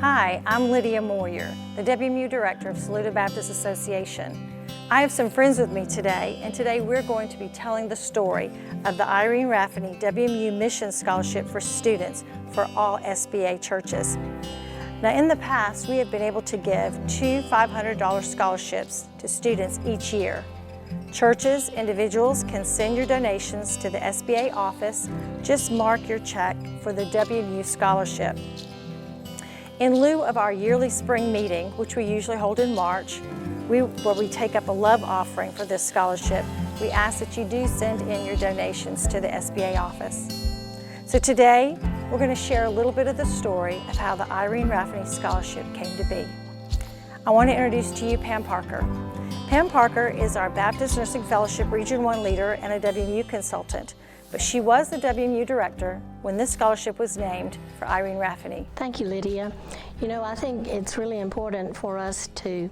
Hi, I'm Lydia Moyer, the WMU Director of Saluda Baptist Association. I have some friends with me today, and today we're going to be telling the story of the Irene Raffini WMU Mission Scholarship for Students for all SBA churches. Now, in the past, we have been able to give 2 $500 scholarships to students each year. Churches, individuals can send your donations to the SBA office. Just mark your check for the WMU scholarship. In lieu of our yearly spring meeting, which we usually hold in March, where we take up a love offering for this scholarship, we ask that you do send in your donations to the SBA office. So today, we're going to share a little bit of the story of how the Irene Raffini Scholarship came to be. I want to introduce to you Pam Parker. Pam Parker is our Baptist Nursing Fellowship Region 1 leader and a WMU consultant, but she was the WMU director when this scholarship was named for Irene Raffini. Thank you, Lydia. You know, I think it's really important for us to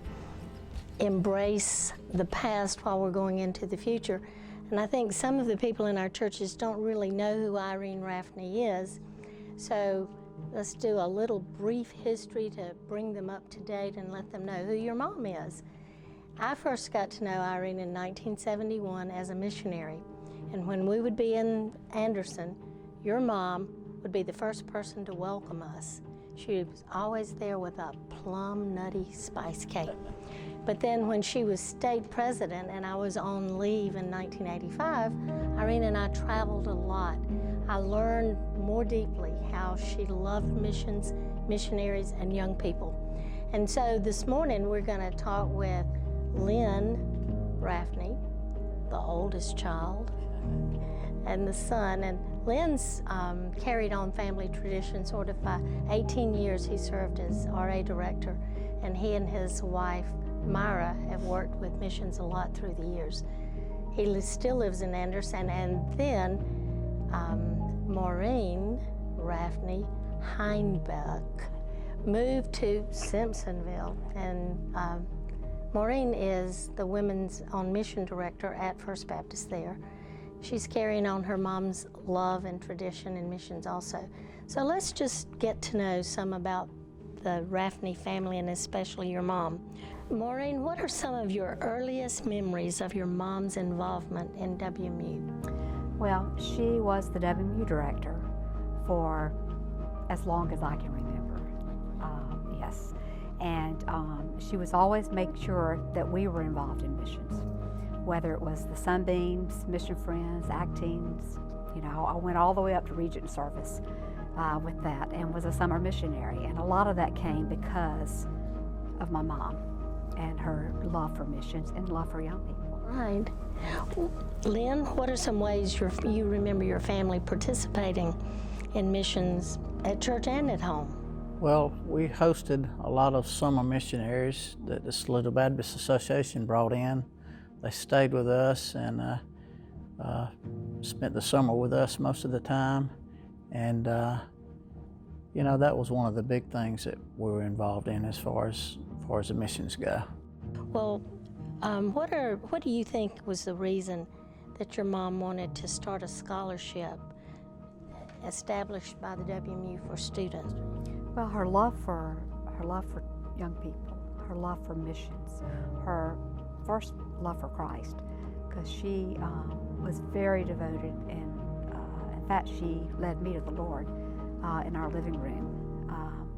embrace the past while we're going into the future. And I think some of the people in our churches don't really know who Irene Raffini is. So let's do a little brief history to bring them up to date and let them know who your mom is. I first got to know Irene in 1971 as a missionary. And when we would be in Anderson, your mom would be the first person to welcome us. She was always there with a plum nutty spice cake. But then when she was state president and I was on leave in 1985, Irene and I traveled a lot. I learned more deeply how she loved missions, missionaries, and young people. And so this morning we're going to talk with Lynn Raffini, the oldest child, and the son. And Lynn's carried on family tradition sort of by 18 years he served as RA director, and he and his wife Myra have worked with missions a lot through the years. He still lives in Anderson, and then Maureen Raffini Heinbeck moved to Simpsonville, and Maureen is the Women's on Mission Director at First Baptist there. She's carrying on her mom's love and tradition in missions also. So let's just get to know some about the Raffini family and especially your mom. Maureen, what are some of your earliest memories of your mom's involvement in WMU? Well, she was the WMU director for as long as I can remember, yes. And she was always make sure that we were involved in missions, whether it was the Sunbeams, Mission Friends, ACT teams. You know, I went all the way up to Regent Service with that and was a summer missionary. And a lot of that came because of my mom and her love for missions and love for young people. Right. Lynn, what are some ways you remember your family participating in missions at church and at home? Well, we hosted a lot of summer missionaries that the Saluda Baptist Association brought in. They stayed with us and spent the summer with us most of the time. And, you know, that was one of the big things that we were involved in as far as the missions go. Well, what do you think was the reason that your mom wanted to start a scholarship established by the WMU for students? Well, her love for young people, her love for missions, her first love for Christ, because she was very devoted, and in fact, she led me to the Lord in our living room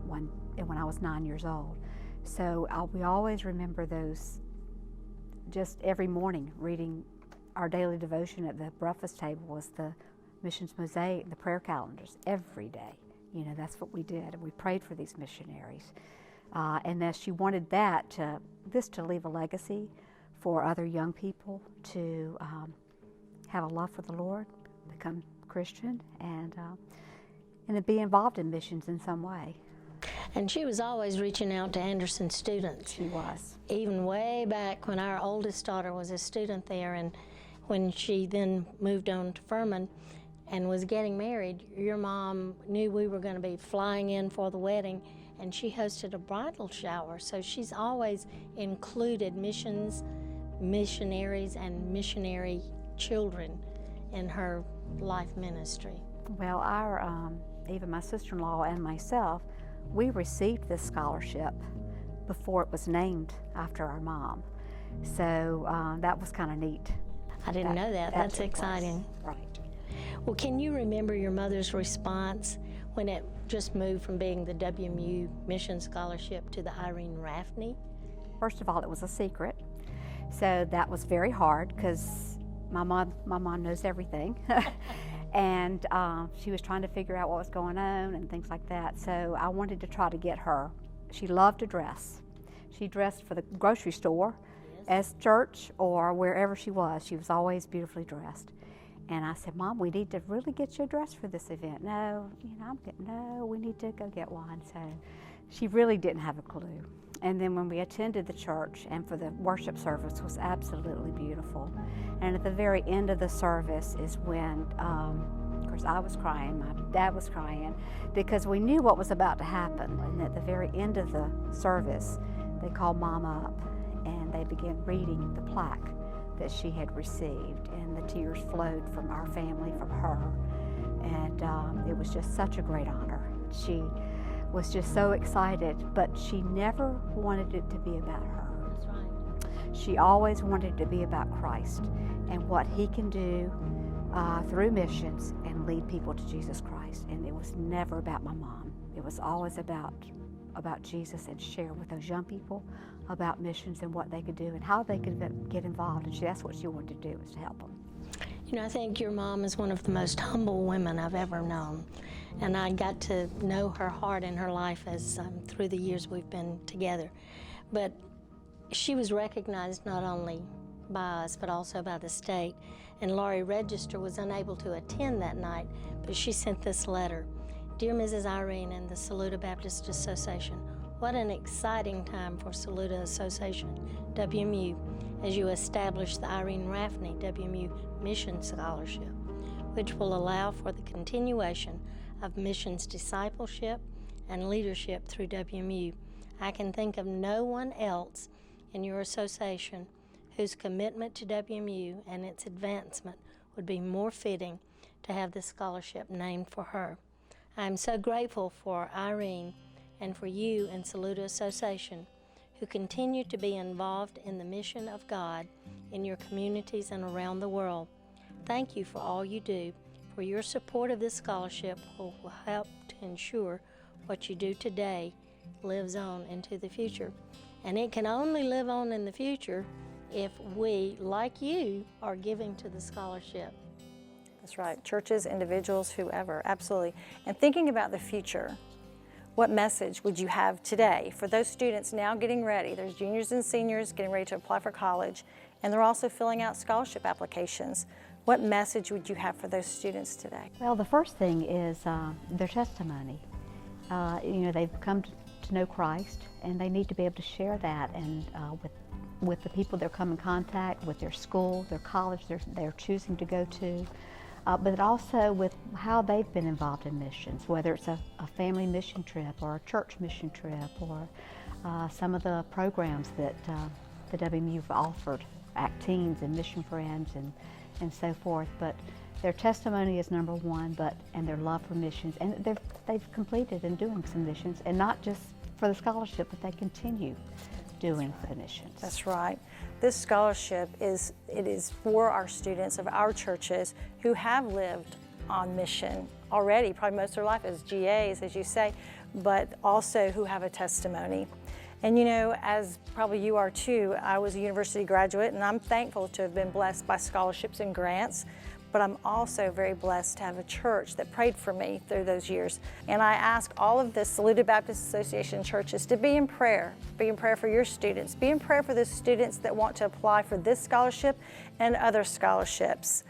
when I was 9 years old. So we always remember those, just every morning reading our daily devotion at the breakfast table was the Missions Mosaic, the prayer calendars, every day. You know, that's what we did, and we prayed for these missionaries. And that she wanted that to leave a legacy for other young people to have a love for the Lord, become Christian, and to be involved in missions in some way. And she was always reaching out to Anderson students. She was. Even way back when our oldest daughter was a student there, and when she then moved on to Furman and was getting married, your mom knew we were going to be flying in for the wedding, and she hosted a bridal shower. So she's always included missions, missionaries, and missionary children in her life ministry. Well, even my sister-in-law and myself, we received this scholarship before it was named after our mom. So that was kind of neat. I didn't know that. That's exciting. Right. Well, can you remember your mother's response when it just moved from being the WMU Mission Scholarship to the Irene Raffini? First of all, it was a secret. So that was very hard because my mom knows everything. And she was trying to figure out what was going on and things like that. So I wanted to try to get her. She loved to dress. She dressed for the grocery store, as church, or wherever she was. She was always beautifully dressed. And I said, Mom, we need to really get you a dress for this event. No, no, we need to go get one. So she really didn't have a clue. And then when we attended the church and for the worship service was absolutely beautiful. And at the very end of the service is when, of course, I was crying, my dad was crying, because we knew what was about to happen. And at the very end of the service, they called Mom up and they began reading the plaque that she had received. And the tears flowed from our family, from her. And it was just such a great honor. She was just so excited, but she never wanted it to be about her. That's right. She always wanted it to be about Christ and what He can do through missions and lead people to Jesus Christ. And it was never about my mom. It was always about Jesus, and share with those young people about missions and what they could do and how they could get involved. And that's what she wanted to do, was to help them. You know, I think your mom is one of the most humble women I've ever known. And I got to know her heart and her life as through the years we've been together. But she was recognized not only by us, but also by the state. And Laurie Register was unable to attend that night, but she sent this letter. Dear Mrs. Irene and the Saluda Baptist Association, what an exciting time for Saluda Association, WMU, as you establish the Irene Raffini WMU Mission Scholarship, which will allow for the continuation of missions discipleship and leadership through WMU. I can think of no one else in your association whose commitment to WMU and its advancement would be more fitting to have this scholarship named for her. I am so grateful for Irene and for you and Saluda Association, who continue to be involved in the mission of God in your communities and around the world. Thank you for all you do, for your support of this scholarship will help to ensure what you do today lives on into the future. And it can only live on in the future if we, like you, are giving to the scholarship. That's right. Churches, individuals, whoever, absolutely. And thinking about the future, what message would you have today for those students now getting ready? There's juniors and seniors getting ready to apply for college, and they're also filling out scholarship applications. What message would you have for those students today? Well, the first thing is their testimony. They've come to know Christ, and they need to be able to share that and with the people they're come in contact with, their school, their college they're choosing to go to. But also with how they've been involved in missions, whether it's a family mission trip or a church mission trip or some of the programs that the WMU have offered, Act Teens and Mission Friends and so forth. But their testimony is number one, and their love for missions. And they've completed and doing some missions, and not just for the scholarship, but they continue doing the missions. That's right. This scholarship is for our students of our churches who have lived on mission already, probably most of their life as GAs, as you say, but also who have a testimony. And you know, as probably you are too, I was a university graduate, and I'm thankful to have been blessed by scholarships and grants. But I'm also very blessed to have a church that prayed for me through those years. And I ask all of the Saluda Baptist Association churches to be in prayer for your students, be in prayer for the students that want to apply for this scholarship and other scholarships,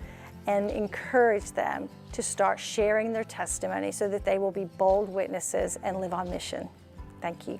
and encourage them to start sharing their testimony so that they will be bold witnesses and live on mission. Thank you.